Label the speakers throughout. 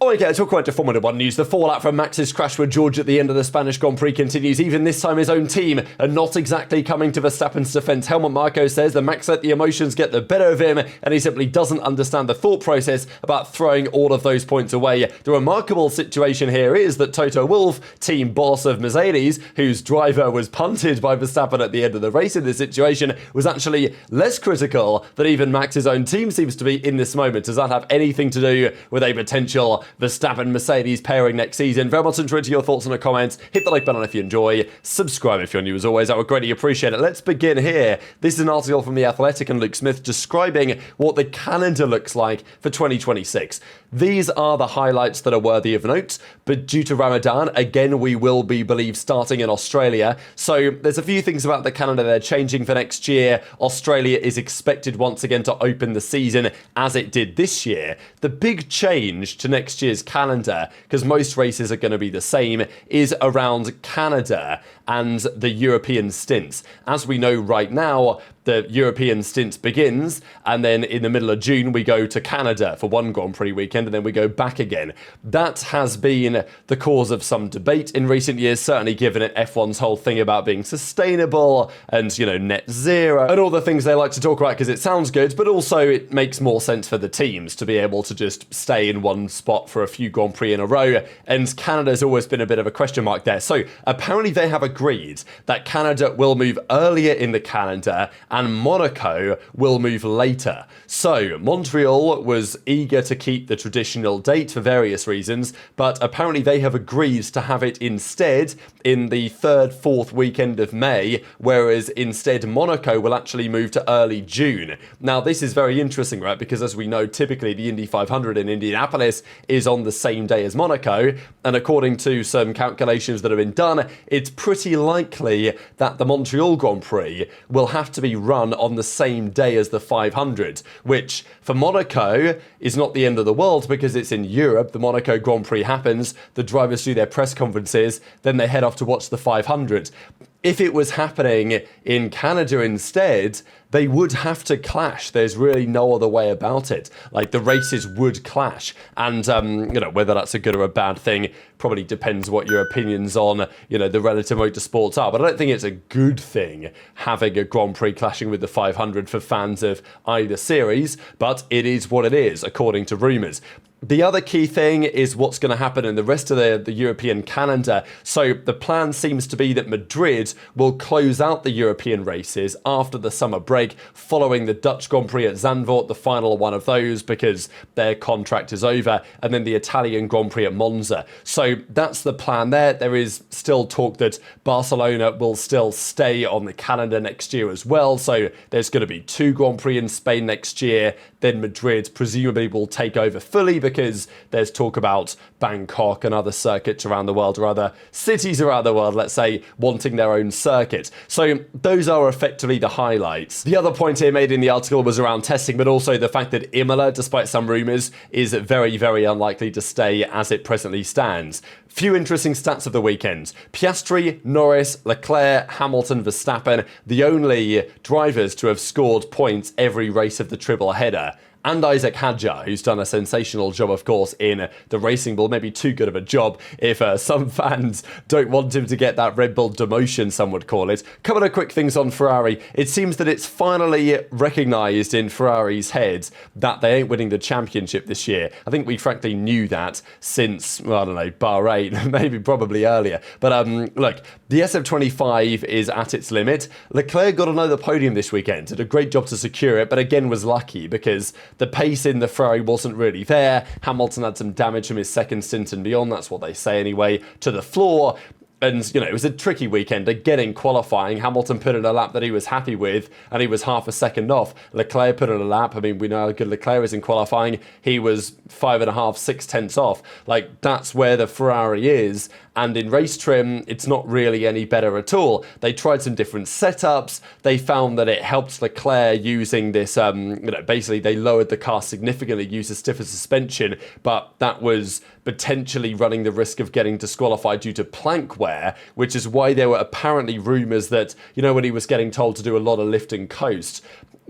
Speaker 1: Okay, talk about Formula 1 news. The fallout from Max's crash with George at the end of the Spanish Grand Prix continues. Even this time, his own team are not exactly coming to Verstappen's defense. Helmut Marko says that Max let the emotions get the better of him, and he simply doesn't understand the thought process about throwing all of those points away. The remarkable situation here is that Toto Wolff, team boss of Mercedes, whose driver was punted by Verstappen at the end of the race in this situation, was actually less critical than even Max's own team seems to be in this moment. Does that have anything to do with a potential Verstappen-Mercedes pairing next season? Very much into your thoughts in the comments. Hit the like button if you enjoy. Subscribe if you're new as always. I would greatly appreciate it. Let's begin here. This is an article from The Athletic and Luke Smith describing what the calendar looks like for 2026. These are the highlights that are worthy of note, but due to Ramadan, again, we will be, believed, starting in Australia. So there's a few things about the calendar they're changing for next year. Australia is expected once again to open the season as it did this year. The big change to next year's calendar, because most races are going to be the same, is around Canada and the European stints. As we know right now, the European stint begins, and then in the middle of June, we go to Canada for one Grand Prix weekend, and then we go back again. That has been the cause of some debate in recent years, certainly given it F1's whole thing about being sustainable and, net zero, and all the things they like to talk about because it sounds good, but also it makes more sense for the teams to be able to just stay in one spot for a few Grand Prix in a row, and Canada's always been a bit of a question mark there. So apparently they have agreed that Canada will move earlier in the calendar, and Monaco will move later. So Montreal was eager to keep the traditional date for various reasons, but apparently they have agreed to have it instead in the 3rd, 4th weekend of May, whereas instead Monaco will actually move to early June. Now this is very interesting, right? Because as we know, typically the Indy 500 in Indianapolis is on the same day as Monaco, and according to some calculations that have been done, it's pretty likely that the Montreal Grand Prix will have to be run on the same day as the 500, which for Monaco is not the end of the world because it's in Europe. The Monaco Grand Prix happens, the drivers do their press conferences, then they head off to watch the 500. If it was happening in Canada instead, they would have to clash. There's really no other way about it. Like, the races would clash. And, whether that's a good or a bad thing probably depends what your opinions on, the relative motorsports are. But I don't think it's a good thing having a Grand Prix clashing with the 500 for fans of either series, but it is what it is, according to rumours. The other key thing is what's going to happen in the rest of the European calendar. So the plan seems to be that Madrid will close out the European races after the summer break, following the Dutch Grand Prix at Zandvoort, the final one of those, because their contract is over, and then the Italian Grand Prix at Monza. So that's the plan there. There is still talk that Barcelona will still stay on the calendar next year as well. So there's going to be 2 Grand Prix in Spain next year. Then Madrid presumably will take over fully because there's talk about Bangkok and other circuits around the world, or other cities around the world, let's say, wanting their own circuit. So those are effectively the highlights. The other point here made in the article was around testing, but also the fact that Imola, despite some rumours, is very, very unlikely to stay as it presently stands. Few interesting stats of the weekend. Piastri, Norris, Leclerc, Hamilton, Verstappen, the only drivers to have scored points every race of the triple header. And Isaac Hadjar, who's done a sensational job, of course, in the Racing Bull. Maybe too good of a job if some fans don't want him to get that Red Bull demotion, some would call it. Couple of quick things on Ferrari. It seems that it's finally recognised in Ferrari's heads that they ain't winning the championship this year. I think we frankly knew that since, Bahrain, maybe probably earlier. But look, the SF25 is at its limit. Leclerc got another podium this weekend, did a great job to secure it, but again was lucky because the pace in the Ferrari wasn't really there. Hamilton had some damage from his second stint and beyond, that's what they say anyway, to the floor. And, it was a tricky weekend. Again, in qualifying, Hamilton put in a lap that he was happy with, and he was half a second off. Leclerc put in a lap. I mean, we know how good Leclerc is in qualifying. He was 5.5, 6 tenths off. Like, that's where the Ferrari is. And in race trim, it's not really any better at all. They tried some different setups. They found that it helped Leclerc using this, basically they lowered the car significantly, used a stiffer suspension, but that was potentially running the risk of getting disqualified due to plank wear, which is why there were apparently rumours that, when he was getting told to do a lot of lift and coast,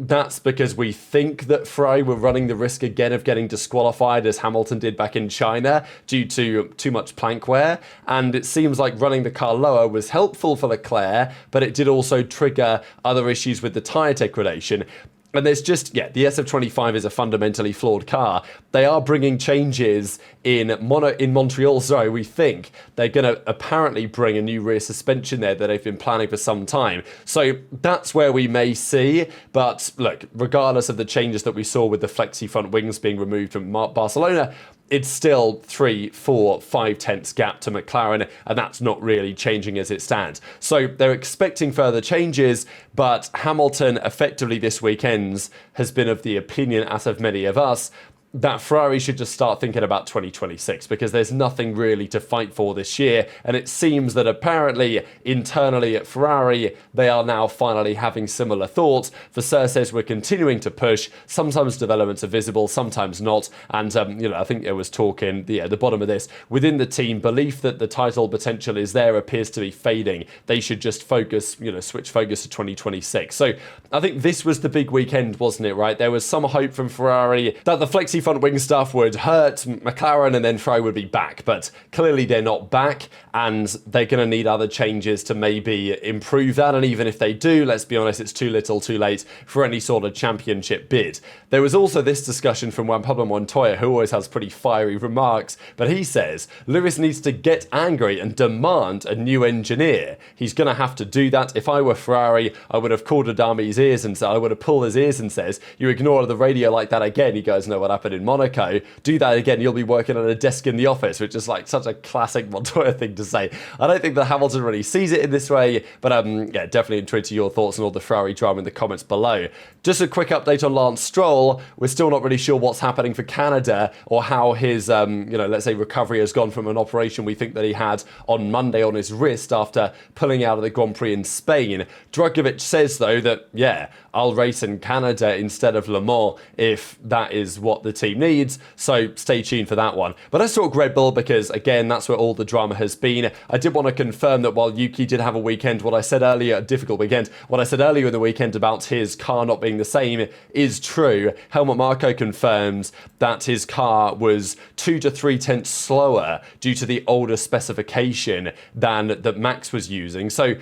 Speaker 1: That's because we think that Ferrari were running the risk again of getting disqualified as Hamilton did back in China due to too much plank wear. And it seems like running the car lower was helpful for Leclerc, but it did also trigger other issues with the tyre degradation. And there's just, the SF25 is a fundamentally flawed car. They are bringing changes in Montreal, we think. They're going to apparently bring a new rear suspension there that they've been planning for some time. So that's where we may see. But look, regardless of the changes that we saw with the flexi front wings being removed from Barcelona, it's still 3, 4, 5 tenths gap to McLaren, and that's not really changing as it stands. So they're expecting further changes, but Hamilton effectively this weekend has been of the opinion, as have many of us, that Ferrari should just start thinking about 2026 because there's nothing really to fight for this year. And it seems that apparently internally at Ferrari, they are now finally having similar thoughts. Vasseur says we're continuing to push. Sometimes developments are visible, sometimes not. And, I think there was talk in the bottom of this. Within the team, belief that the title potential is there appears to be fading. They should just focus, switch focus to 2026. So I think this was the big weekend, wasn't it, right? There was some hope from Ferrari that the flexi front wing stuff would hurt McLaren and then Ferrari would be back, but clearly they're not back and they're going to need other changes to maybe improve that. And even if they do, let's be honest, it's too little too late for any sort of championship bid. There was also this discussion from Juan Pablo Montoya, who always has pretty fiery remarks, but he says Lewis needs to get angry and demand a new engineer. He's going to have to do that. If I were Ferrari, I would have called Adami's ears and said, I would have pulled his ears and says, you ignore the radio like that again. You guys know what happened in Monaco. Do that again, you'll be working on a desk in the office, which is like such a classic Montoya thing to say. I don't think that Hamilton really sees it in this way, but definitely intrigued to your thoughts on all the Ferrari drama in the comments below. Just a quick update on Lance Stroll. We're still not really sure what's happening for Canada or how his, let's say recovery has gone from an operation we think that he had on Monday on his wrist after pulling out of the Grand Prix in Spain. Dragovic says though that, I'll race in Canada instead of Le Mans if that is what the team needs, so stay tuned for that one. But let's talk Red Bull because, again, that's where all the drama has been. I did want to confirm that while Yuki did have a weekend, what I said earlier in the weekend about his car not being the same is true. Helmut Marko confirms that his car was 2 to 3 tenths slower due to the older specification than that Max was using. So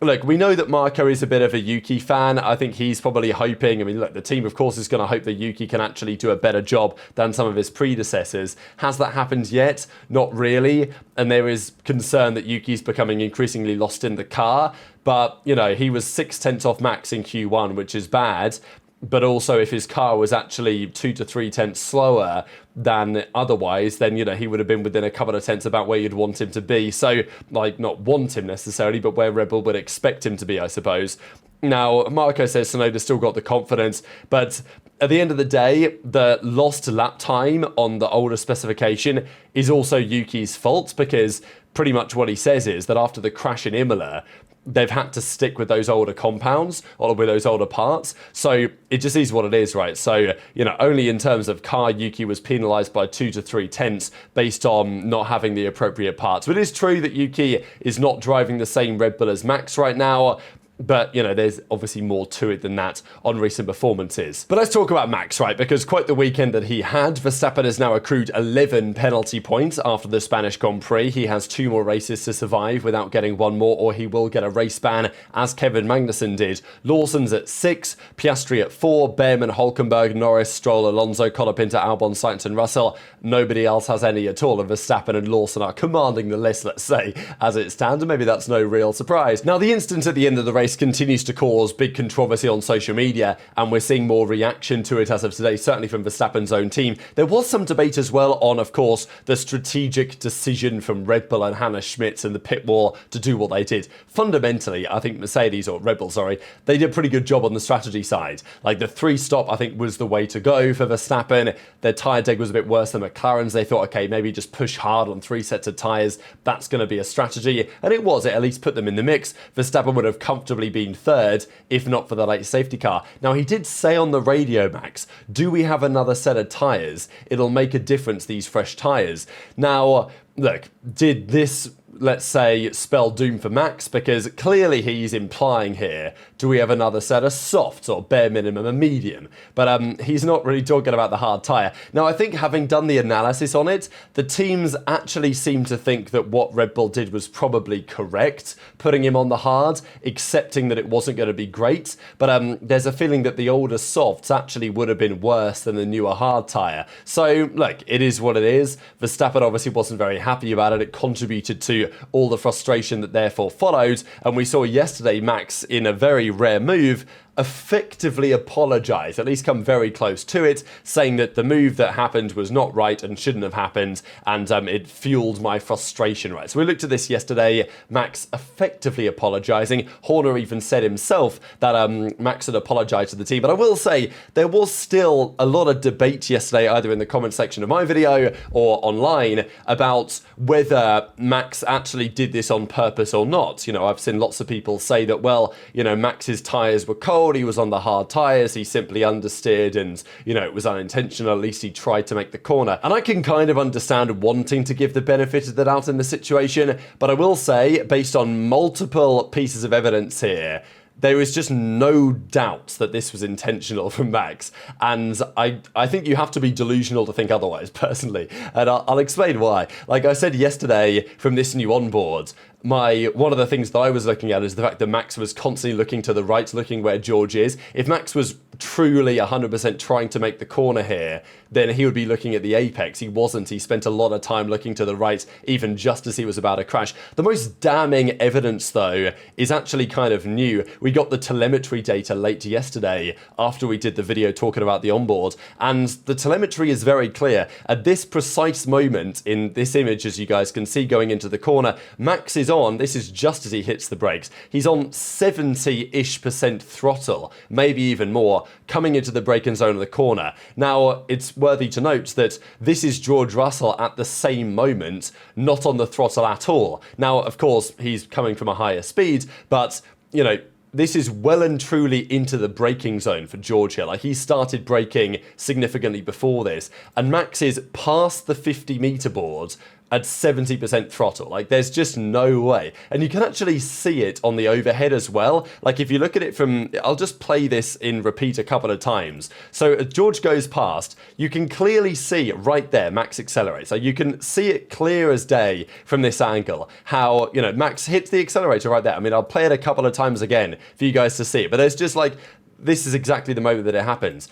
Speaker 1: look, we know that Marko is a bit of a Yuki fan. I think he's probably hoping, the team, of course, is going to hope that Yuki can actually do a better job than some of his predecessors. Has that happened yet? Not really. And there is concern that Yuki's becoming increasingly lost in the car. But, he was 6 tenths off Max in Q1, which is bad. But also, if his car was actually 2 to 3 tenths slower than otherwise, then, he would have been within a couple of tenths about where you'd want him to be. So, not want him necessarily, but where Red Bull would expect him to be, I suppose. Now, Marko says Tsunoda's still got the confidence, but at the end of the day, the lost lap time on the older specification is also Yuki's fault because pretty much what he says is that after the crash in Imola, they've had to stick with those older compounds or with those older parts. So it just is what it is, right? So, only in terms of car, Yuki was penalised by 2 to 3 tenths based on not having the appropriate parts. But it is true that Yuki is not driving the same Red Bull as Max right now. But, there's obviously more to it than that on recent performances. But let's talk about Max, right? Because quite the weekend that he had, Verstappen has now accrued 11 penalty points after the Spanish Grand Prix. He has 2 more races to survive without getting 1 more, or he will get a race ban, as Kevin Magnussen did. Lawson's at 6, Piastri at 4, Behrman, Hulkenberg, Norris, Stroll, Alonso, Colapinto, Albon, Sainz and Russell. Nobody else has any at all, and Verstappen and Lawson are commanding the list, let's say, as it stands, and maybe that's no real surprise. Now, the incident at the end of the race continues to cause big controversy on social media, and we're seeing more reaction to it as of today, certainly from Verstappen's own team. There was some debate as well on, of course, the strategic decision from Red Bull and Hannah Schmitz and the pit wall to do what they did. Fundamentally, I think Red Bull, they did a pretty good job on the strategy side. Like the 3-stop, I think, was the way to go for Verstappen. Their tyre deg was a bit worse than McLaren's. They thought, okay, maybe just push hard on 3 sets of tyres. That's going to be a strategy. And it was. It at least put them in the mix. Verstappen would have comfortably been 3rd, if not for the late safety car. Now, he did say on the radio, Max, do we have another set of tyres? It'll make a difference, these fresh tyres. Now, look, did this let's say, spell doom for Max, because clearly he's implying here, do we have another set of softs or bare minimum a medium? But he's not really talking about the hard tyre. Now, I think having done the analysis on it, the teams actually seem to think that what Red Bull did was probably correct, putting him on the hard, accepting that it wasn't going to be great. But there's a feeling that the older softs actually would have been worse than the newer hard tyre. So, look, it is what it is. Verstappen obviously wasn't very happy about it. It contributed to all the frustration that therefore followed. And we saw yesterday Max, in a very rare move, effectively apologise, at least come very close to it, saying that the move that happened was not right and shouldn't have happened, and it fueled my frustration, right? So we looked at this yesterday, Max effectively apologising. Horner even said himself that Max had apologised to the team, but I will say there was still a lot of debate yesterday, either in the comment section of my video or online, about whether Max actually did this on purpose or not. You know, I've seen lots of people say that, well, you know, Max's tyres were cold, he was on the hard tyres, he simply understeered and, you know, it was unintentional, at least he tried to make the corner. And I can kind of understand wanting to give the benefit of the doubt in the situation, but I will say, based on multiple pieces of evidence here, there is just no doubt that this was intentional from Max, and I think you have to be delusional to think otherwise, personally, and I'll explain why. Like I said yesterday, from this new onboard, one of the things that I was looking at is the fact that Max was constantly looking to the right, looking where George is. If Max was truly 100% trying to make the corner here, then he would be looking at the apex. He wasn't. He spent a lot of time looking to the right, even just as he was about to crash. The most damning evidence, though, is actually kind of new. We got the telemetry data late yesterday after we did the video talking about the onboard, and the telemetry is very clear. At this precise moment in this image, as you guys can see going into the corner, Max is on, this is just as he hits the brakes, he's on 70-ish% throttle, maybe even more, coming into the braking zone of the corner. Now, it's worthy to note that this is George Russell at the same moment, not on the throttle at all. Now, of course, he's coming from a higher speed, but, you know, this is well and truly into the braking zone for George here. Like, he started braking significantly before this, and Max is past the 50-meter board at 70% throttle. Like, there's just no way. And you can actually see it on the overhead as well. Like, if you look at it from, I'll just play this in repeat a couple of times. So as George goes past, you can clearly see right there, Max accelerates. So you can see it clear as day from this angle, how, you know, Max hits the accelerator right there. I mean, I'll play it a couple of times again for you guys to see it, but there's just like, this is exactly the moment that it happens.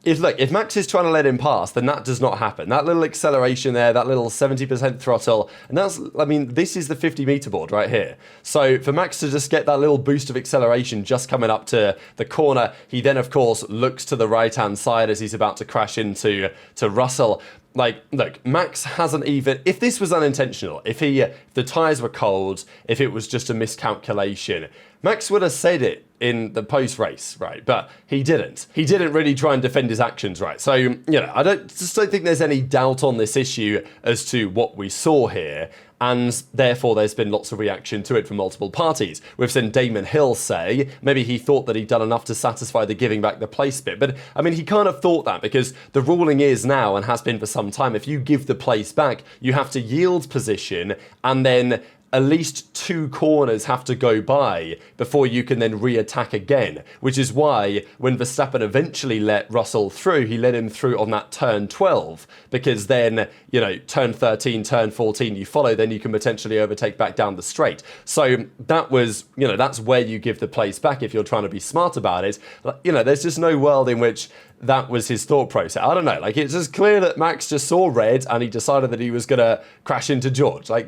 Speaker 1: If Max is trying to let him pass, then that does not happen. That little acceleration there, that little 70% throttle, and that's, I mean, this is the 50-meter board right here. So for Max to just get that little boost of acceleration just coming up to the corner, he then, of course, looks to the right-hand side as he's about to crash into Russell. Like, look, Max hasn't even, if this was unintentional, if the tyres were cold, if it was just a miscalculation, Max would have said it in the post-race, right? But he didn't. He didn't really try and defend his actions, right? So, you know, I don't think there's any doubt on this issue as to what we saw here, and therefore there's been lots of reaction to it from multiple parties. We've seen Damon Hill say maybe he thought that he'd done enough to satisfy the giving back the place bit, but I mean, he kind of thought that because the ruling is now, and has been for some time, if you give the place back, you have to yield position, and then at least 2 corners have to go by before you can then re-attack again, which is why when Verstappen eventually let Russell through, he let him through on that turn 12, because then, you know, turn 13, turn 14, you follow, then you can potentially overtake back down the straight. So that was, you know, that's where you give the place back if you're trying to be smart about it. You know, there's just no world in which that was his thought process. I don't know, like, it's just clear that Max just saw red and he decided that he was going to crash into George. Like,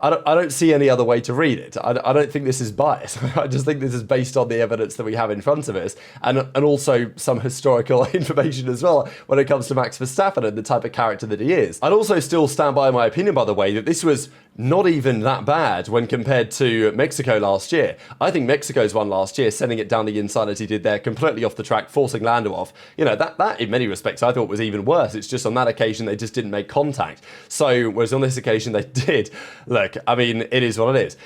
Speaker 1: I don't see any other way to read it. I don't think this is biased. I just think this is based on the evidence that we have in front of us, and also some historical information as well when it comes to Max Verstappen and the type of character that he is. I'd also still stand by my opinion, by the way, that this was not even that bad when compared to Mexico last year. I think Mexico's one last year, sending it down the inside as he did there, completely off the track, forcing Lando off. You know, that in many respects I thought was even worse. It's just on that occasion they just didn't make contact. So, whereas on this occasion they did. Look, I mean, it is what it is.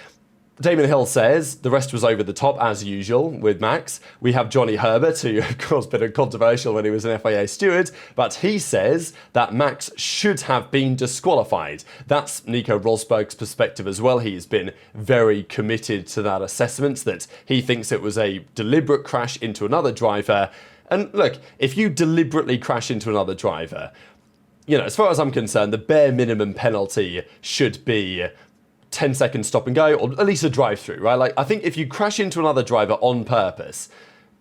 Speaker 1: Damon Hill says the rest was over the top as usual with Max. We have Johnny Herbert, who of course been controversial when he was an FIA steward, but he says that Max should have been disqualified. That's Nico Rosberg's perspective as well. He's been very committed to that assessment, that he thinks it was a deliberate crash into another driver. And look, if you deliberately crash into another driver, you know, as far as I'm concerned, the bare minimum penalty should be 10 seconds stop and go, or at least a drive-through, right? Like, I think if you crash into another driver on purpose,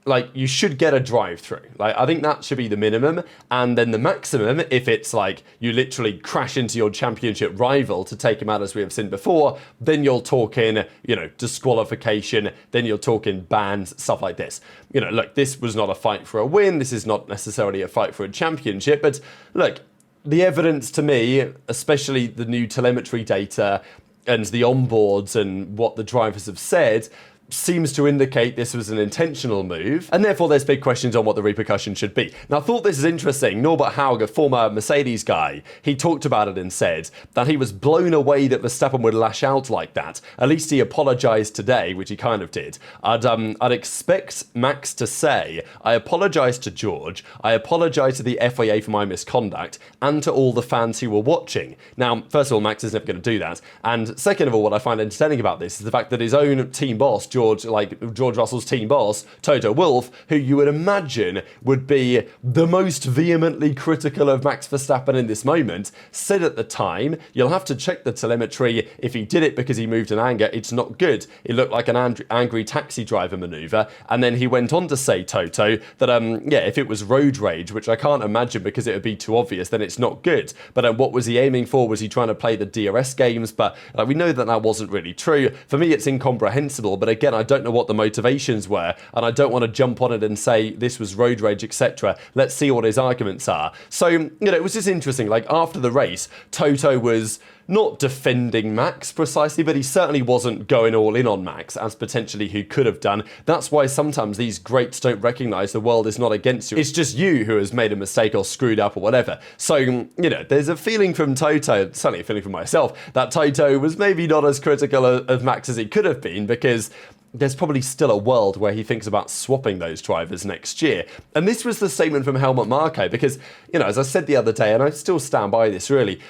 Speaker 1: like, you should get a drive-through. Like, I think that should be the minimum. And then the maximum, if it's like you literally crash into your championship rival to take him out, as we have seen before, then you're talking, you know, disqualification, then you're talking bans, stuff like this. You know, look, this was not a fight for a win. This is not necessarily a fight for a championship. But look, the evidence to me, especially the new telemetry data and the onboards and what the drivers have said, seems to indicate this was an intentional move, and therefore there's big questions on what the repercussions should be. Now, I thought this is interesting. Norbert Haug, a former Mercedes guy, he talked about it and said that he was blown away that Verstappen would lash out like that. At least he apologised today, which he kind of did. I'd expect Max to say, I apologise to George, I apologise to the FIA for my misconduct, and to all the fans who were watching. Now, first of all, Max is never going to do that, and second of all, what I find entertaining about this is the fact that his own team boss, George Russell's team boss, Toto Wolff, who you would imagine would be the most vehemently critical of Max Verstappen in this moment, said at the time, you'll have to check the telemetry. If he did it because he moved in anger, it's not good. It looked like an angry taxi driver manoeuvre. And then he went on to say, Toto, that if it was road rage, which I can't imagine because it would be too obvious, then it's not good. But what was he aiming for? Was he trying to play the DRS games? But we know that that wasn't really true. For me, it's incomprehensible. But again, I don't know what the motivations were, and I don't want to jump on it and say this was road rage, etc. Let's see what his arguments are. So, you know, it was just interesting. Like, after the race, Toto was not defending Max precisely, but he certainly wasn't going all in on Max, as potentially he could have done. That's why sometimes these greats don't recognise the world is not against you. It's just you who has made a mistake or screwed up or whatever. So, you know, there's a feeling from Toto, certainly a feeling from myself, that Toto was maybe not as critical of Max as he could have been, because there's probably still a world where he thinks about swapping those drivers next year. And this was the statement from Helmut Marko, because, you know, as I said the other day, and I still stand by this really,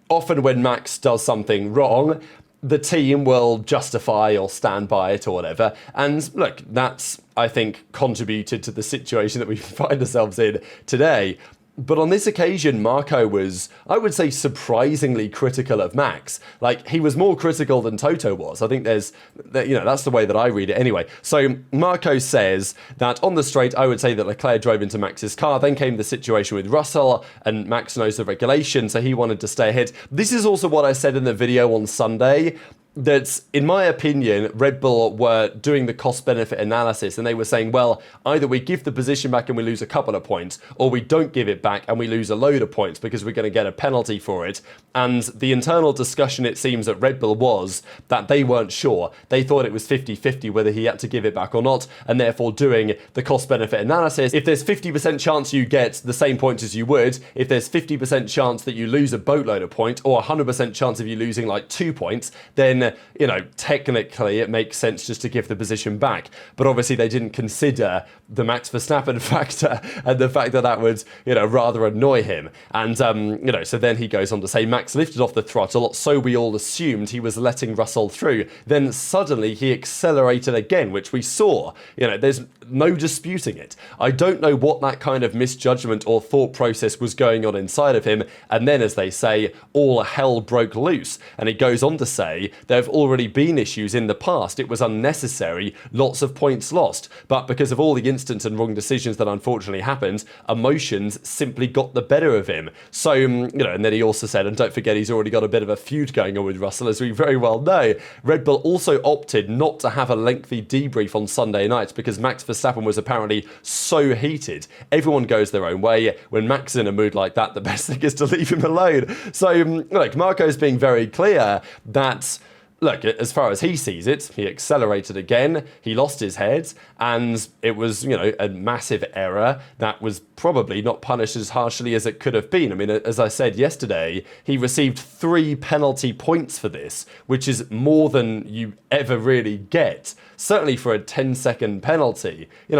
Speaker 1: often when Max does something wrong, the team will justify or stand by it or whatever. And look, that's, I think, contributed to the situation that we find ourselves in today. But on this occasion, Marko was, I would say, surprisingly critical of Max. Like, he was more critical than Toto was. I think that's the way that I read it anyway. So Marko says that on the straight, I would say that Leclerc drove into Max's car. Then came the situation with Russell, and Max knows the regulation, so he wanted to stay ahead. This is also what I said in the video on Sunday, that, in my opinion, Red Bull were doing the cost-benefit analysis, and they were saying, well, either we give the position back and we lose a couple of points, or we don't give it back and we lose a load of points because we're going to get a penalty for it. And the internal discussion, it seems, at Red Bull was that they weren't sure. They thought it was 50-50 whether he had to give it back or not, and therefore doing the cost-benefit analysis. If there's 50% chance you get the same points as you would, if there's 50% chance that you lose a boatload of points, or 100% chance of you losing like 2 points, then, you know, technically it makes sense just to give the position back. But obviously they didn't consider the Max Verstappen factor and the fact that that would, you know, rather annoy him. And, you know, so then he goes on to say Max lifted off the throttle, so we all assumed he was letting Russell through. Then suddenly he accelerated again, which we saw. You know, there's no disputing it. I don't know what that kind of misjudgment or thought process was going on inside of him. And then, as they say, all hell broke loose. And it goes on to say there have already been issues in the past. It was unnecessary, lots of points lost. But because of all the instant and wrong decisions that unfortunately happened, emotions simply got the better of him. So, you know, and then he also said, and don't forget, he's already got a bit of a feud going on with Russell, as we very well know. Red Bull also opted not to have a lengthy debrief on Sunday night because Max Verstappen was apparently so heated. Everyone goes their own way. When Max is in a mood like that, the best thing is to leave him alone. So, look, Marko's being very clear that Look, as far as he sees it, he accelerated again, he lost his head, and it was, a massive error that was probably not punished as harshly as it could have been. I mean, as I said yesterday, he received 3 penalty points for this, which is more than you ever really get, certainly for a 10-second penalty. You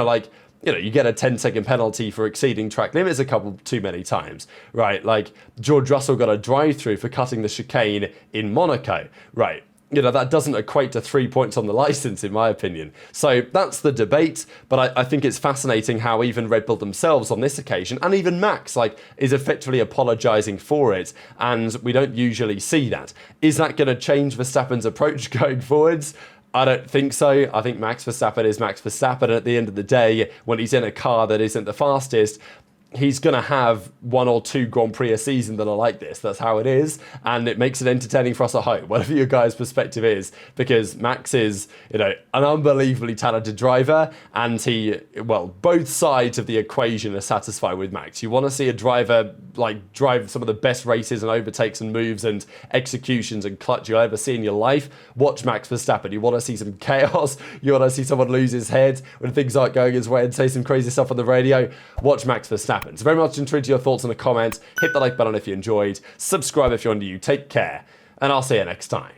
Speaker 1: get a 10-second penalty for exceeding track limits a couple too many times, right? Like, George Russell got a drive-through for cutting the chicane in Monaco, right? That doesn't equate to 3 points on the license, in my opinion. So that's the debate, but I think it's fascinating how even Red Bull themselves on this occasion, and even Max, is effectively apologising for it, and we don't usually see that. Is that going to change Verstappen's approach going forwards? I don't think so. I think Max Verstappen is Max Verstappen, and at the end of the day, when he's in a car that isn't the fastest, he's going to have 1 or 2 Grand Prix a season that are like this. That's how it is, and it makes it entertaining for us at home, whatever your guys' perspective is, because Max is, an unbelievably talented driver, and both sides of the equation are satisfied with Max. You want to see a driver, drive some of the best races and overtakes and moves and executions and clutch you'll ever see in your life. Watch Max Verstappen. You want to see some chaos. You want to see someone lose his head when things aren't going his way and say some crazy stuff on the radio. Watch Max Verstappen. So very much intrigued to your thoughts in the comments. Hit the like button if you enjoyed. Subscribe if you're new. Take care. And I'll see you next time.